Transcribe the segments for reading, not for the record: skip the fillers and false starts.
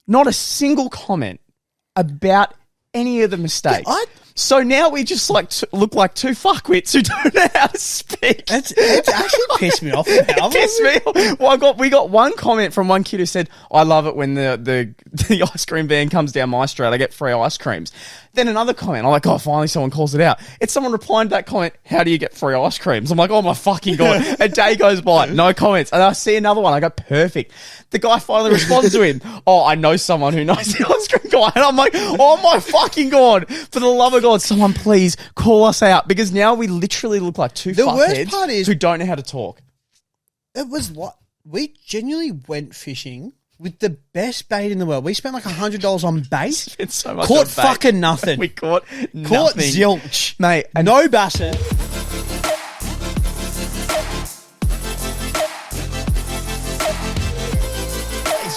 Not a single comment about any of the mistakes. So now we just look like two fuckwits who don't know how to speak. It's actually pissed me off. It pissed me off. Well, we got one comment from one kid who said, "I love it when the ice cream van comes down my street. I get free ice creams." Then another comment, I'm like, "Oh, finally someone calls it out." It's someone replying to that comment, "How do you get free ice creams?" I'm like, "Oh my fucking God." A day goes by, no comments. And I see another one. I go, "Perfect." The guy finally responds to him, "Oh, I know someone who knows the ice cream guy." And I'm like, "Oh my fucking God. For the love of God, someone please call us out." Because now we literally look like two fuckheads who don't know how to talk. It was what we genuinely went fishing with the best bait in the world. We spent like $100 on bait. Spent so much caught on bait. Fucking nothing. We caught zilch, mate. No basset.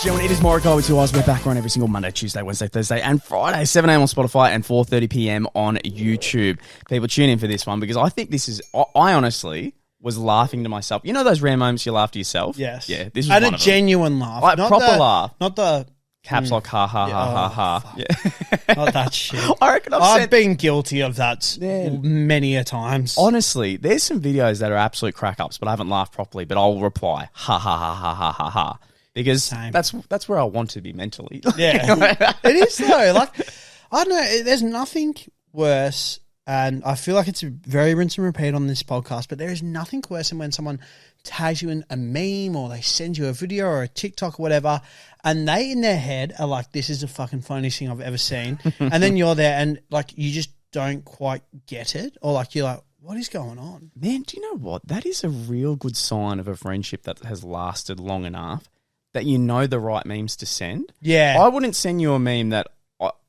Gentlemen, it is Morokai with 2 eyes. We're back on every single Monday, Tuesday, Wednesday, Thursday, and Friday, 7 a.m. on Spotify and 4:30 p.m. on YouTube. People, tune in for this one because I think this is. I honestly was laughing to myself. You know those rare moments you laugh to yourself? Yes. Yeah. This was and one a of them. genuine laugh, Like proper laugh, not the caps lock. Ha ha ha ha ha. Yeah. Not that shit. I reckon I've been guilty of that many a times. Honestly, there's some videos that are absolute crack ups, but I haven't laughed properly. But I'll reply ha ha ha ha ha ha ha. Because that's where I want to be mentally. Yeah. It is though. Like, I don't know, there's nothing worse, and I feel like it's very rinse and repeat on this podcast, but there is nothing worse than when someone tags you in a meme or they send you a video or a TikTok or whatever, and they in their head are like, "This is the fucking funniest thing I've ever seen." And then you're there and like you just don't quite get it, or like you're like, "What is going on?" Man, do you know what? That is a real good sign of a friendship that has lasted long enough. That you know the right memes to send. Yeah. I wouldn't send you a meme that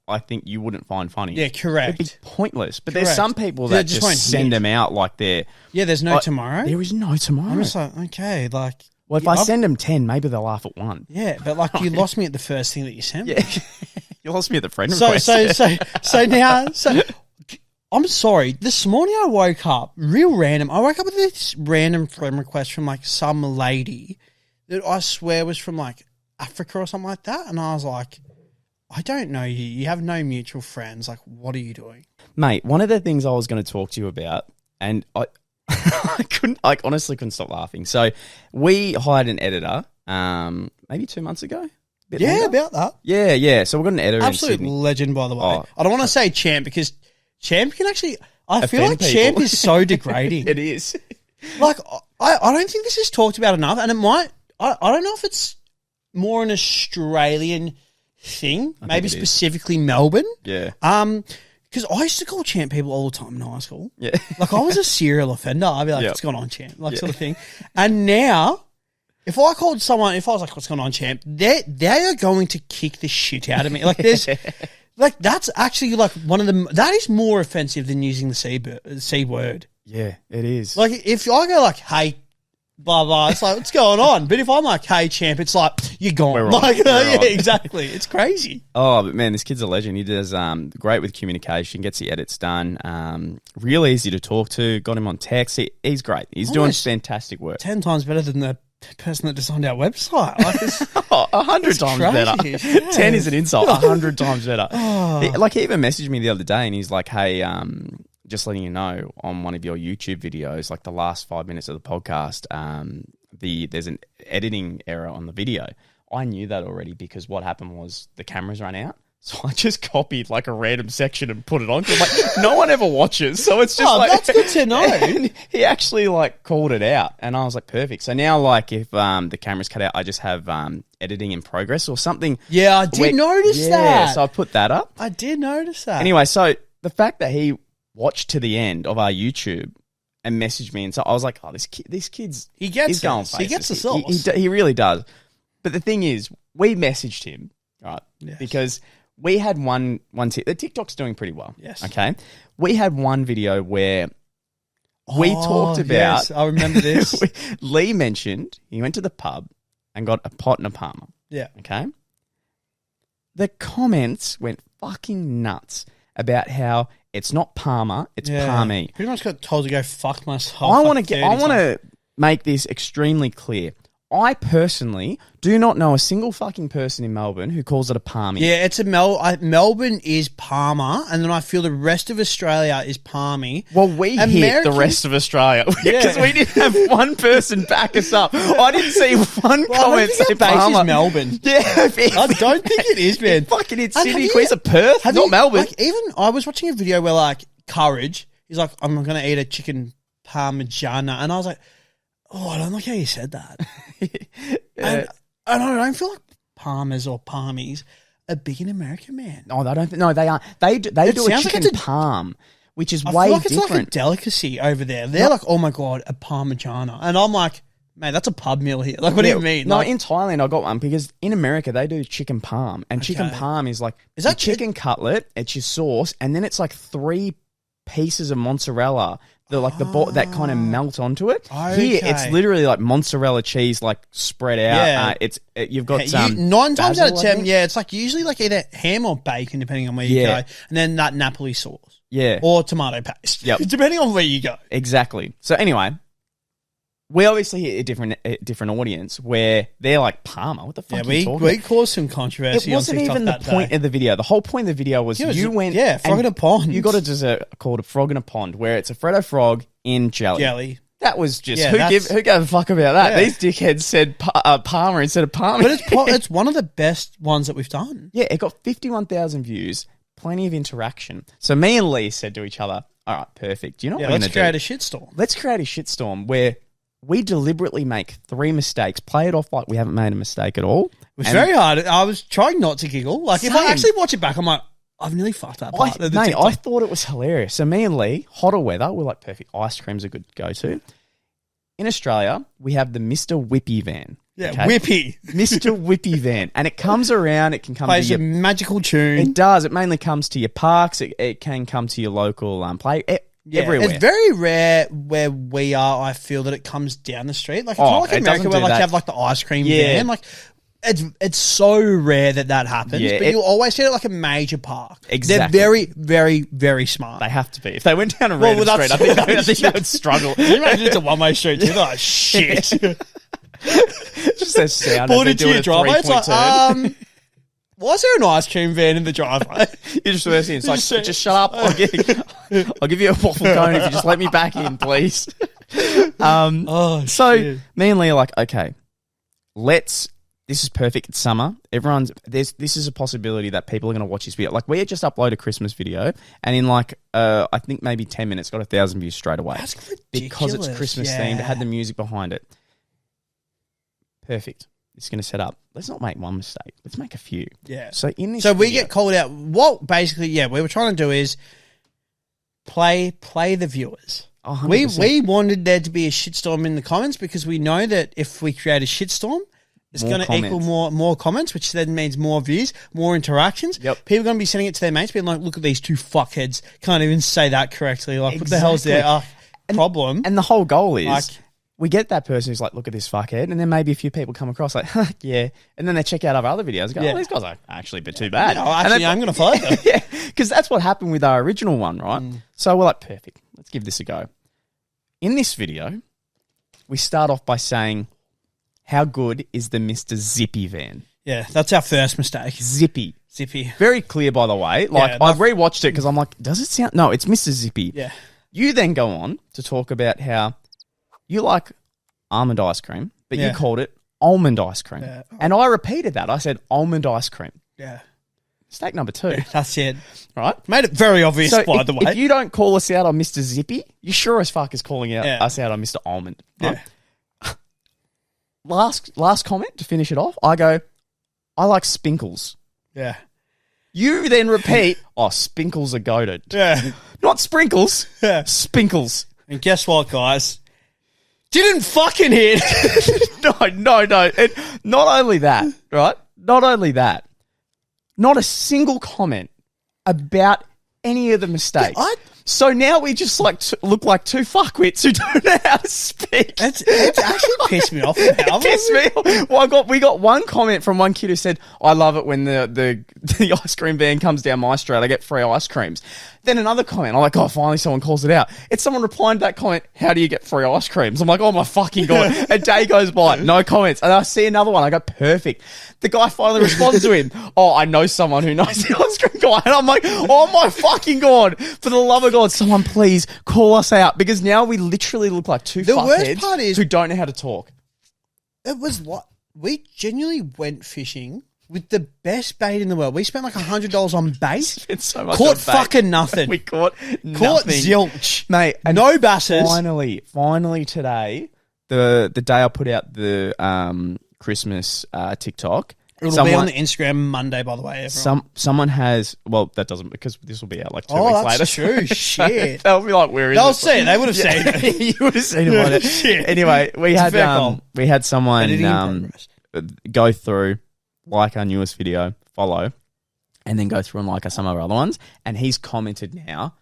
I think you wouldn't find funny. Yeah, correct. It'd be pointless. But there's some people that just send them out like they're... Yeah, there's no tomorrow. There is no tomorrow. I'm just like, okay, like... Well, if I send them 10, maybe they'll laugh at one. Yeah, but like you lost me at the first thing that you sent me. Yeah. You lost me at the friend request. So now... I'm sorry. This morning I woke up real random. I woke up with this random friend request from like some lady that I swear was from like Africa or something like that. And I was like, I don't know you. You have no mutual friends. Like, what are you doing? Mate, one of the things I was going to talk to you about, and I honestly couldn't stop laughing. So we hired an editor maybe 2 months ago. Yeah, about that. Yeah. So we've got an editor Absolute in Sydney. legend, by the way. Oh, I don't want to say champ because champ can actually... I feel like people. champ is so degrading. It is. Like, I don't think this is talked about enough, and it might... I don't know if it's more an Australian thing, maybe specifically Melbourne. Yeah. Because I used to call champ people all the time in high school. Yeah. Like, I was a serial offender. I'd be like, "What's going on, champ?" Like, sort of thing. And now, if I called someone, if I was like, "What's going on, champ?" They are going to kick the shit out of me. Like, there's... Like, that's actually, like, one of the... That is more offensive than using the C word. Yeah, it is. Like, if I go like, "Hey, blah, blah," it's like, what's going on? But if I'm like, "Hey, champ," it's like, you're gone. We're on. Like, We're on. exactly. It's crazy. Oh, but man, this kid's a legend. He does great with communication, gets the edits done, real easy to talk to, got him on text. He's great. He's doing fantastic work. 10 times better than the person that designed our website. Like, 100 times better. Yeah. 10 is an insult. 100 times better. He even messaged me the other day and he's like, "Hey, just letting you know on one of your YouTube videos, like the last 5 minutes of the podcast, there's an editing error on the video." I knew that already because what happened was the cameras ran out. So I just copied like a random section and put it on. 'Cause, like, no one ever watches. So it's just that's good to know. And he actually like called it out and I was like, perfect. So now like if the camera's cut out, I just have editing in progress or something. Yeah, I did notice that. So I put that up. I did notice that. Anyway, so the fact that he watched to the end of our YouTube and messaged me, and so I was like, "Oh, this kid's he gets he's going it. He gets the sauce. sauce. He really does." But the thing is, we messaged him right because we had one the TikTok's doing pretty well. Yes. Okay. We had one video where we talked about. Yes, I remember this. Lee mentioned he went to the pub and got a pot and a Parma. Yeah. Okay. The comments went fucking nuts about how it's not PARMA, it's PARMI. Pretty much got told to go fuck myself. I want to make this extremely clear. I personally do not know a single fucking person in Melbourne who calls it a PARMI. Yeah, it's a Melbourne is PARMA, and then I feel the rest of Australia is PARMI. Well, we hit the rest of Australia because we didn't have one person back us up. I didn't see one comment say PARMA. Melbourne. Yeah, I don't think it is, man. Fucking it's Sydney, Queensland, Perth, not Melbourne. Like, even I was watching a video where like Courage, he's like, I'm going to eat a chicken parmigiana, and I was like, oh, I don't like how you said that. And I don't feel like Palmers or Palmies are big in America, man. No, they don't. No, they aren't. They do a chicken palm, which is way like different. It's like a delicacy over there. They're like, oh my God, a parmigiana. And I'm like, man, that's a pub meal here. Like, what do you mean? No, like, in Thailand I got one because in America they do chicken palm. And chicken palm is like that chicken cutlet, it's your sauce, and then it's like 3 pieces of mozzarella that kind of melt onto it. Okay. Here, it's literally like mozzarella cheese, like spread out. Yeah. You've got 9 times out of 10. Yeah, it's like usually like either ham or bacon, depending on where you go, and then that Napoli sauce. Yeah, or tomato paste. Yep, depending on where you go. Exactly. So anyway, we obviously hit a different audience where they're like, Parma, what the fuck are you talking about? We caused some controversy. It wasn't even the point of the video. The whole point of the video was you went... Yeah, frog in a pond. You got a dessert called a frog in a pond, where it's a Freddo frog in jelly. That was just... who gave a fuck about that? Yeah. These dickheads said Parma instead of Parma. But it's one of the best ones that we've done. Yeah, it got 51,000 views, plenty of interaction. So me and Lee said to each other, all right, perfect. You know what we're going to do? Let's create a shitstorm. Let's create a shitstorm where... we deliberately make 3 mistakes, play it off like we haven't made a mistake at all. It was very hard. I was trying not to giggle. Like, if I actually watch it back, I'm like, I've nearly fucked that part. I thought it was hilarious. So me and Lee, hotter weather, we're like, perfect. Ice cream's a good go-to. In Australia, we have the Mr. Whippy van. Yeah, okay? Whippy. Mr. Whippy van. And it comes around, it can come plays to your... magical tune. It does. It mainly comes to your parks. It can come to your local play. Everywhere. It's very rare where we are. I feel that it comes down the street. Like, it's not like America where like you have like the ice cream van. Like, it's so rare that happens. But you'll always see it at like a major park. Exactly. They're very, very, very smart. They have to be. If they went down a random street, I think they would struggle. Can you imagine it's a one-way street? You're like, shit. Just that sound. Pulled into your driveway. It's like, why is there an ice cream van in the driveway? You're just listening. It's like, just shut up. I'll give you a waffle cone if you just let me back in, please. So me and Lee are like, okay, this is perfect. It's summer. This is a possibility that people are going to watch this video. Like, we had just uploaded a Christmas video, and in like, I think maybe 10 minutes, got 1,000 views straight away. That's ridiculous. Because it's Christmas themed. It had the music behind it. Perfect. It's going to set up. Let's not make one mistake. Let's make a few. Yeah. So in this, we get called out. What basically, we were trying to do is play the viewers. 100%. We wanted there to be a shitstorm in the comments because we know that if we create a shitstorm, it's going to equal more comments, which then means more views, more interactions. Yep. People are going to be sending it to their mates, being like, "Look at these 2 fuckheads, can't even say that correctly. Like, what the hell's their problem?" And the whole goal is. Like, we get that person who's like, look at this fuckhead, and then maybe a few people come across like, yeah, and then they check out our other videos and go, oh, these guys are actually a bit too bad. No, actually, I'm going to follow them. Yeah, because that's what happened with our original one, right? So we're like, perfect, let's give this a go. In this video, we start off by saying, how good is the Mr. Zippy van? Yeah, that's our first mistake. Zippy. Very clear, by the way. Like, I've rewatched it because I'm like, does it sound... No, it's Mr. Zippy. Yeah. You then go on to talk about how... you like almond ice cream, but you called it almond ice cream. Yeah. And I repeated that. I said almond ice cream. Yeah. Mistake number 2. Yeah, that's it. Right? Made it very obvious, by the way. If you don't call us out on Mr. Zippy, you sure as fuck is calling us out on Mr. Almond. Right? Yeah. Last comment to finish it off. I go, I like spinkles. Yeah. You then repeat, spinkles are goated. Yeah. Not sprinkles. Yeah. Spinkles. And guess what, guys? Didn't fucking hit. No. And not only that, right? Not only that. Not a single comment about any of the mistakes. Yeah, so now we just like look like 2 fuckwits who don't know how to speak. It's actually pissed me off. It pissed me off. Well, we got one comment from one kid who said, I love it when the ice cream van comes down my street. I get free ice creams. Then another comment. I'm like, oh, finally someone calls it out. It's someone replying to that comment, how do you get free ice creams? I'm like, oh my fucking God. A day goes by, no comments. And I see another one. I go, perfect. The guy finally responds to him. Oh, I know someone who knows the ice cream guy. And I'm like, oh my fucking God. For the love of God, someone please call us out. Because now we literally look like two fuckheads who don't know how to talk. It was what we genuinely went fishing with the best bait in the world. We spent like $100 on bait. Spent so much caught on bait. Fucking nothing. We caught zilch, mate. And no basses. Finally today, the day I put out the Christmas TikTok. It'll be on the Instagram Monday, by the way. Everyone. Someone has. Well, that doesn't, because this will be out like 2 weeks later. That's true. Shit. They'll be like, where is it? They'll see it. They would have seen it. You would have seen it on it. Shit. Anyway, we had someone go through, like our newest video, follow, and then go through and like some of our other ones. And he's commented now,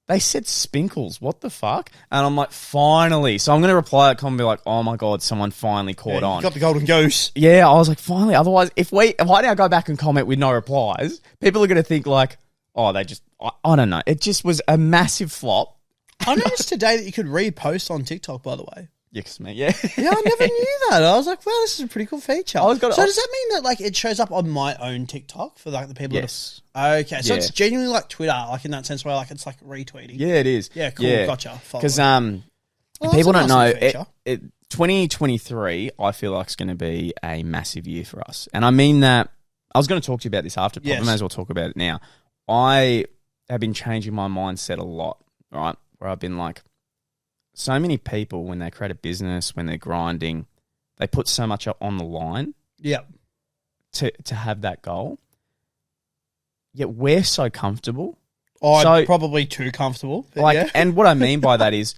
they said spinkles. What the fuck? And I'm like, finally. So I'm going to reply that comment and be like, oh my God, someone finally caught on. You got the golden goose. Yeah, I was like, finally. Otherwise, if I now go back and comment with no replies, people are going to think like, oh, they just, I don't know. It just was a massive flop. I noticed today that you could repost on TikTok, by the way. Yes, mate. Yeah. Yeah, I never knew that. I was like, wow, this is a pretty cool feature. So does that mean that like it shows up on my own TikTok for like the people? Yes. Okay, so it's genuinely like Twitter, like in that sense where like it's like retweeting. Yeah, it is. Yeah, cool. Yeah. Gotcha. Because people don't know, 2023, I feel like it's going to be a massive year for us. And I mean that, I was going to talk to you about this after, but I may as well talk about it now. I have been changing my mindset a lot, right? Where I've been like, so many people, when they create a business, when they're grinding, they put so much on the line to have that goal. Yet we're so comfortable. Probably too comfortable. And what I mean by that is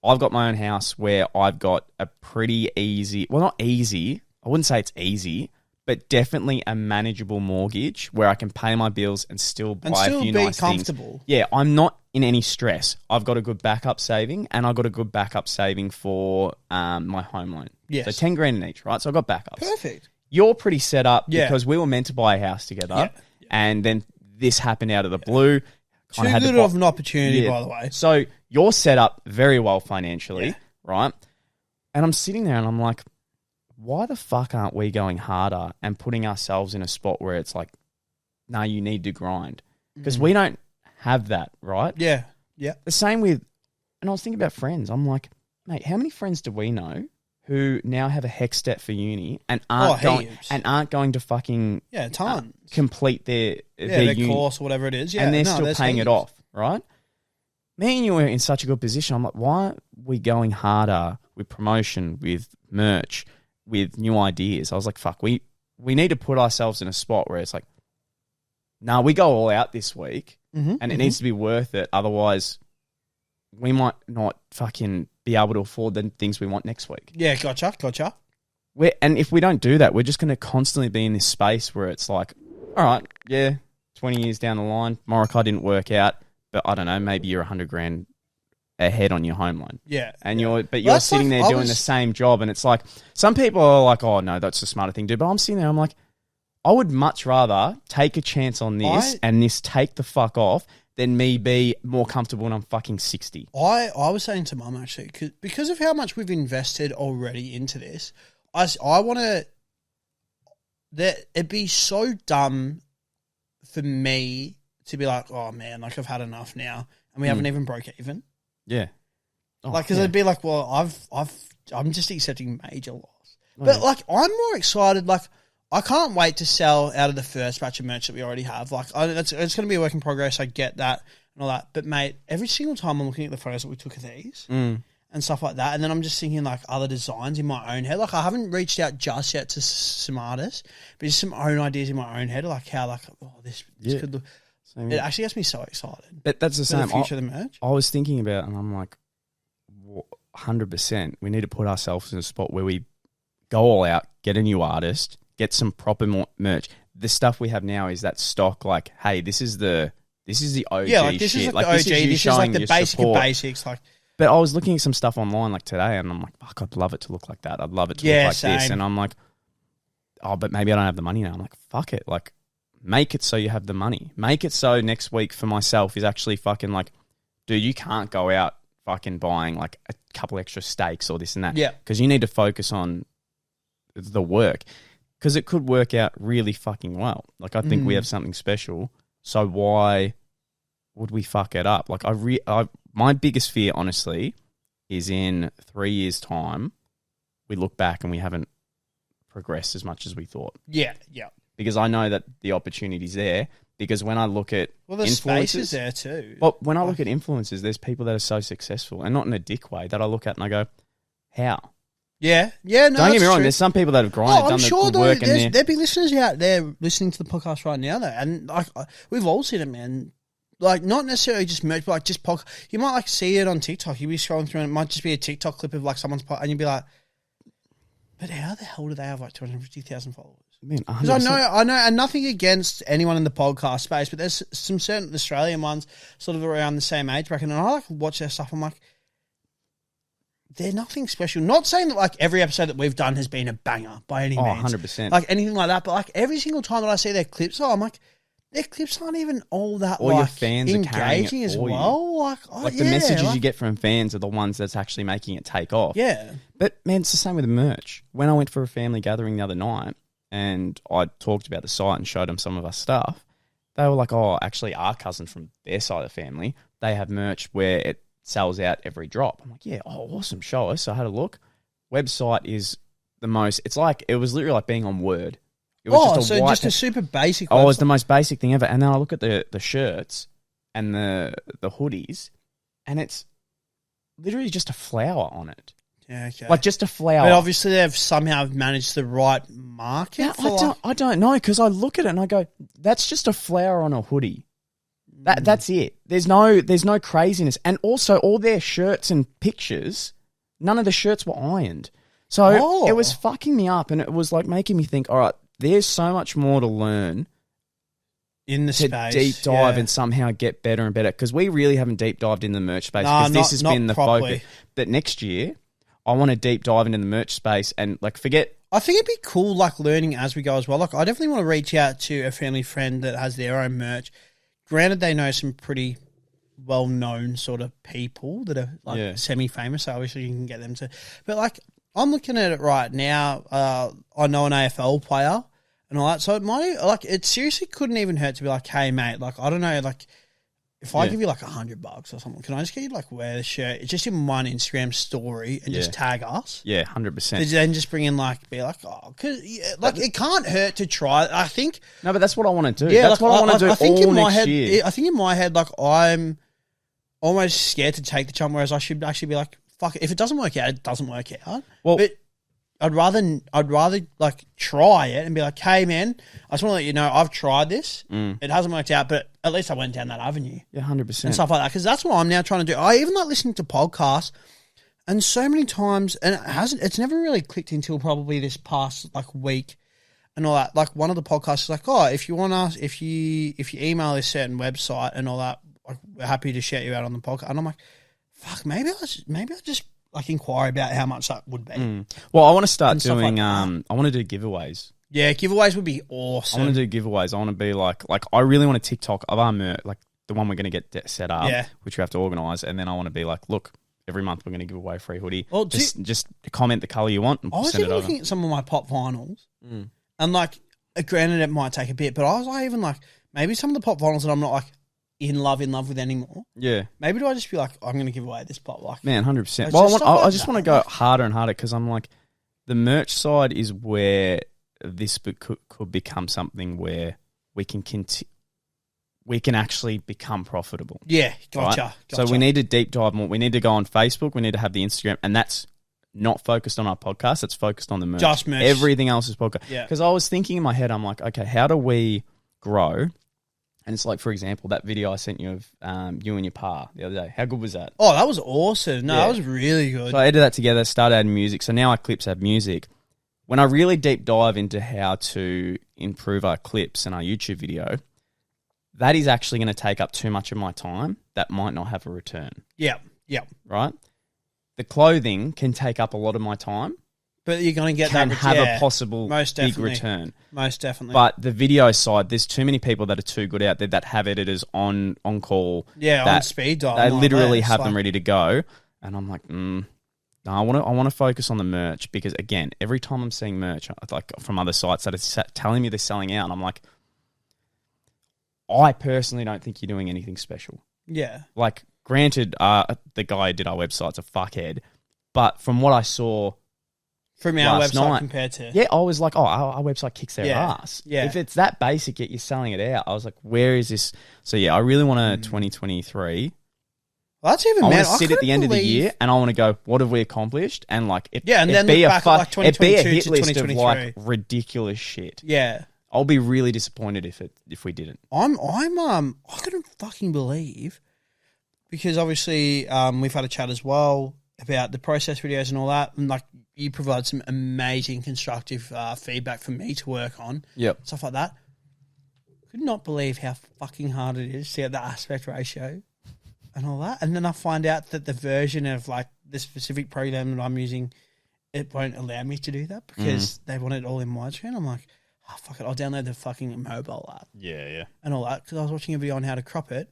I've got my own house where I've got a pretty easy, well, not easy, I wouldn't say it's easy, but definitely a manageable mortgage where I can pay my bills and still buy a few nice comfortable things. Yeah, I'm not in any stress. I've got a good backup saving, and I've got a good backup saving for my home loan. Yes. So 10 grand in each, right? So I've got backups. Perfect. You're pretty set up because we were meant to buy a house together, and then this happened out of the blue. Too good of an opportunity, by the way. So you're set up very well financially, right? And I'm sitting there and I'm like, why the fuck aren't we going harder and putting ourselves in a spot where it's like, no, you need to grind? Because we don't have that, right? Yeah, yeah. The same with, and I was thinking about friends. I'm like, mate, how many friends do we know who now have a HECS debt for uni and aren't going to fucking tons complete their course or whatever it is, and they're still paying it off, right? Me and you are in such a good position. I'm like, why are we going harder with promotion, with merch, with new ideas? I was like, fuck, we need to put ourselves in a spot where it's like, nah, we go all out this week and it needs to be worth it. Otherwise, we might not fucking be able to afford the things we want next week. Yeah, gotcha. And if we don't do that, we're just going to constantly be in this space where it's like, all right, 20 years down the line, Morokai didn't work out, but I don't know, maybe you're 100 grand ahead on your home loan. Yeah. And you're sitting there doing the same job, and it's like, some people are like, oh no, that's the smarter thing to do. But I'm sitting there, I'm like, I would much rather take a chance on this and this take the fuck off than me be more comfortable when I'm fucking 60. I was saying to Mum actually, because of how much we've invested already into this, I want to, it'd be so dumb for me to be like, oh man, like I've had enough now, and we haven't even broke even. Yeah. Because it'd be like, well, I'm just accepting major loss. But like, I'm more excited. Like, I can't wait to sell out of the first batch of merch that we already have. Like, it's going to be a work in progress. I get that and all that. But mate, every single time I'm looking at the photos that we took of these and stuff like that, and then I'm just thinking like other designs in my own head. Like, I haven't reached out just yet to some artists, but just some own ideas in my own head, like how like, oh, this could look. It actually gets me so excited. But that's the same. The future of the merch. I was thinking about it, and I'm like, 100%. We need to put ourselves in a spot where we go all out, get a new artist, get some proper merch. The stuff we have now is that stock. Like, hey, this is the OG. Yeah, like this shit. is like the OG. This is like the basic of basics. Like, but I was looking at some stuff online like today, and I'm like, fuck, I'd love it to look like that. I'd love it to look like this. And I'm like, oh, but maybe I don't have the money now. I'm like, fuck it. Like, make it so you have the money. Make it so next week for myself is actually fucking like, dude, you can't go out fucking buying like a couple extra steaks or this and that. Yeah. Because you need to focus on the work. Because it could work out really fucking well. Like, I think we have something special. So why would we fuck it up? Like, my biggest fear, honestly, is in 3 years' time, we look back and we haven't progressed as much as we thought. Yeah, yeah. Because I know that the opportunity's there. Because when I look at the space is there too. Well, when I look at influencers, there's people that are so successful, and not in a dick way, that I look at and I go, how? Yeah, yeah. No, don't get me wrong. true. There's some people that have grinded, done the good work, and there'd be listeners out there listening to the podcast right now, though, and like we've all seen it, man. Like, not necessarily just merch, but like just podcast. You might like see it on TikTok. You'll be scrolling through, and it might just be a TikTok clip of like someone's podcast, and you'd be like, "But how the hell do they have like 250,000 followers?" Because I know, and nothing against anyone in the podcast space, but there's some certain Australian ones sort of around the same age bracket, and I like watch their stuff. I'm like, they're nothing special. Not saying that like every episode that we've done has been a banger by any means. 100%. Like anything like that, but like every single time that I see their clips, I'm like, their clips aren't even all that or like your fans engaging as well. Like the messages you get from fans are the ones that's actually making it take off. Yeah. But man, it's the same with the merch. When I went for a family gathering the other night and I talked about the site and showed them some of our stuff, they were like, oh, actually our cousin from their side of the family, they have merch where it sells out every drop. I'm like, yeah, awesome, show us. So I had a look. Website is the most, it's like, it was literally like being on Word. It was just a super basic website. website. It was the most basic thing ever. And then I look at the shirts and the hoodies, and it's literally just a flower on it. Yeah, okay. Like just a flower. But obviously they've somehow managed the right market. I don't know, because I look at it and I go, that's just a flower on a hoodie. That's it. There's no craziness. And also all their shirts and pictures, none of the shirts were ironed. So it was fucking me up, and it was like making me think, all right, there's so much more to learn in the to space. Deep dive and somehow get better and better, because we really haven't deep dived in the merch space, because this has been the focus. But next year, I want to deep dive into the merch space and like forget. I think it'd be cool, like learning as we go as well. Like I definitely want to reach out to a family friend that has their own merch. Granted, they know some pretty well-known sort of people that are like semi-famous, so obviously you can get them to. But like, I'm looking at it right now. I know an AFL player and all that, so it seriously couldn't even hurt to be like, hey mate, like I don't know, like if I give you like $100 or something, can I just get you to like wear the shirt? It's just in one Instagram story and just tag us. Yeah, 100%. Then just bring in like, be like, oh, cause like it can't hurt to try. I think. No, but that's what I want to do. Yeah, that's what I want to do. I think all next year. I think in my head, like I'm almost scared to take the jump, whereas I should actually be like, fuck it. If it doesn't work out, it doesn't work out. Well, but I'd rather like try it and be like, hey man, I just want to let you know I've tried this. It hasn't worked out, but at least I went down that avenue. Yeah, 100%. And stuff like that, because that's what I'm now trying to do. I even like listening to podcasts, and so many times, and it's never really clicked until probably this past like week and all that. Like one of the podcasts is like, oh, if you want us, if you email this certain website and all that, like, we're happy to shout you out on the podcast. And I'm like, fuck, maybe I just like inquire about how much that would be. Well, I want to start doing. I want to do giveaways. Yeah, giveaways would be awesome. I want to do giveaways. I want to be like I really want a TikTok of our merch, like the one we're going to get set up, which we have to organise, and then I want to be like, look, every month we're going to give away a free hoodie. Well, just comment the colour you want and send it over. I was even looking at some of my pop vinyls, and like, granted it might take a bit, but I was like, even like maybe some of the pop vinyls that I'm not like in love with anymore. Yeah. Maybe do I just be like, I'm going to give away this pop? Like, man, 100%. Well, I just want to go harder and harder, because I'm like, the merch side is where this could become something where we can we can actually become profitable. Yeah, gotcha. Right? So we need to deep dive more. We need to go on Facebook. We need to have the Instagram, and that's not focused on our podcast. It's focused on the merch. Just merch. Everything else is podcast. Yeah. Because I was thinking in my head, I'm like, okay, how do we grow? And it's like, for example, that video I sent you of you and your pa the other day. How good was that? Oh, that was awesome. No, that was really good. So I edited that together, started adding music. So now our clips have music. When I really deep dive into how to improve our clips and our YouTube video, that is actually going to take up too much of my time. That might not have a return. Yeah. Right? The clothing can take up a lot of my time, But you're going to get can that have a possible most big definitely. return. Most definitely. But the video side, there's too many people that are too good out there that have editors on call. Yeah, that on speed dial. They literally this. have them ready to go. And I'm like, no, I want to focus on the merch because, again, every time I'm seeing merch, like from other sites that are telling me they're selling out, I'm like, I personally don't think you're doing anything special. Yeah. Like, granted, the guy who did our website's a fuckhead, but from what I saw from our last website night, compared to... Yeah, I was like, oh, our website kicks their ass. Yeah. If it's that basic yet you're selling it out, I was like, where is this? So, yeah, I really want a 2023. Well, that's even I want mad. to sit at the end of the year and I want to go, what have we accomplished? And like, and then be look a back at like 2022 it'd be a hit to list of 2023. like ridiculous shit. Yeah. I'll be really disappointed if we didn't. I couldn't fucking believe, because obviously we've had a chat as well about the process videos and all that, and like you provide some amazing constructive feedback for me to work on. Yep. Stuff like that. Could not believe how fucking hard it is to get the aspect ratio and all that. And then I find out that the version of like the specific program that I'm using, it won't allow me to do that because they want it all in widescreen. I'm like, oh, fuck it, I'll download the fucking mobile app. Yeah. And all that, because I was watching a video on how to crop it.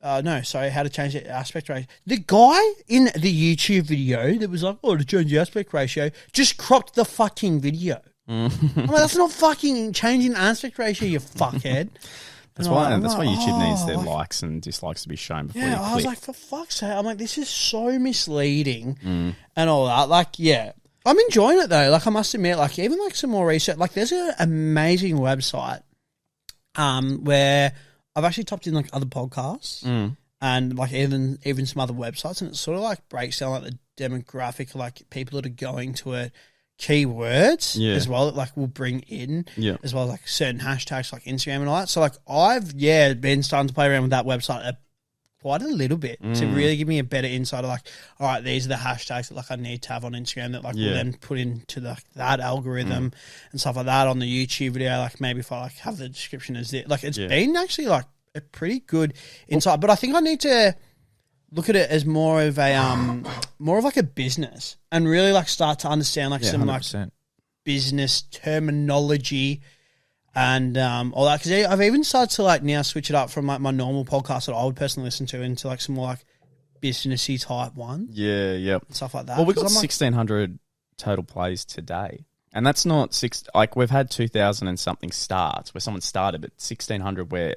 How to change the aspect ratio. The guy in the YouTube video that was like, to change the aspect ratio, just cropped the fucking video. I'm like, that's not fucking changing the aspect ratio, you fuckhead. That's why YouTube needs their likes and dislikes to be shown before you click. I was like, for fuck's sake. I'm like, this is so misleading and all that. Like, yeah. I'm enjoying it though. Like, I must admit, like, even like some more research. Like, there's an amazing website where I've actually typed in like other podcasts and like even some other websites, and it sort of like breaks down like the demographic of like people that are going to it, keywords as well that like will bring in as well as like certain hashtags like Instagram and all that. So like I've been starting to play around with that website quite a little bit to really give me a better insight of like, all right, these are the hashtags that like I need to have on Instagram that like will then put into that algorithm and stuff like that on the YouTube video. Like maybe if I like have the description as it, like it's been actually like a pretty good insight, but I think I need to look at it as more of like a business and really like start to understand like some 100%. like business terminology and all that, because I've even started to like now switch it up from like my normal podcast that I would personally listen to into like some more like businessy type one. Stuff like that. Well, we got 1,600 total plays today, and that's not like we've had 2,000 and something starts where someone started, but 1,600 where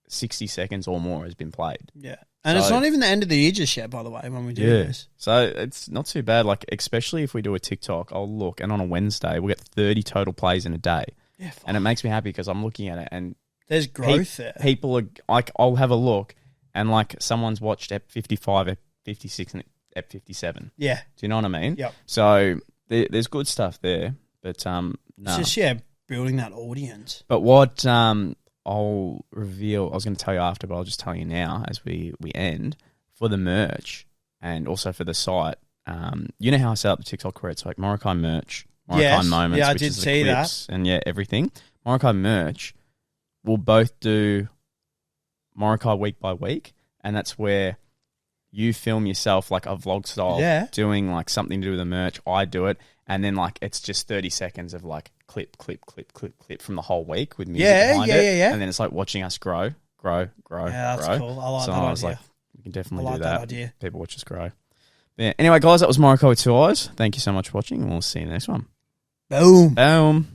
60 seconds or more has been played. Yeah. And it's not even the end of the year just yet, by the way, when we do this. So it's not too bad. Like, especially if we do a TikTok, I'll look, and on a Wednesday, we'll get 30 total plays in a day. Yeah, and it makes me happy because I'm looking at it and there's growth there. People are like, I'll have a look and like someone's watched Ep 55, Ep 56, and Ep 57. Yeah. Do you know what I mean? Yep. So there's good stuff there, but no. It's just, building that audience. But what I'll reveal, I was going to tell you after, but I'll just tell you now as we end, for the merch and also for the site. You know how I set up the TikTok where it's like Morokai merch, Morokai moments, I which did is see the clips and everything. Morokai merch will both do Morokai week by week, and that's where you film yourself like a vlog style doing like something to do with the merch. I do it, and then like it's just 30 seconds of like clip from the whole week with music behind it. And then it's like watching us grow. Yeah, that's cool. I like that I was idea. like, we can definitely do that idea. People watch us grow. But yeah, anyway, guys, that was Morokai with 2 eyes. Thank you so much for watching, and we'll see you in the next one. Boom. Boom.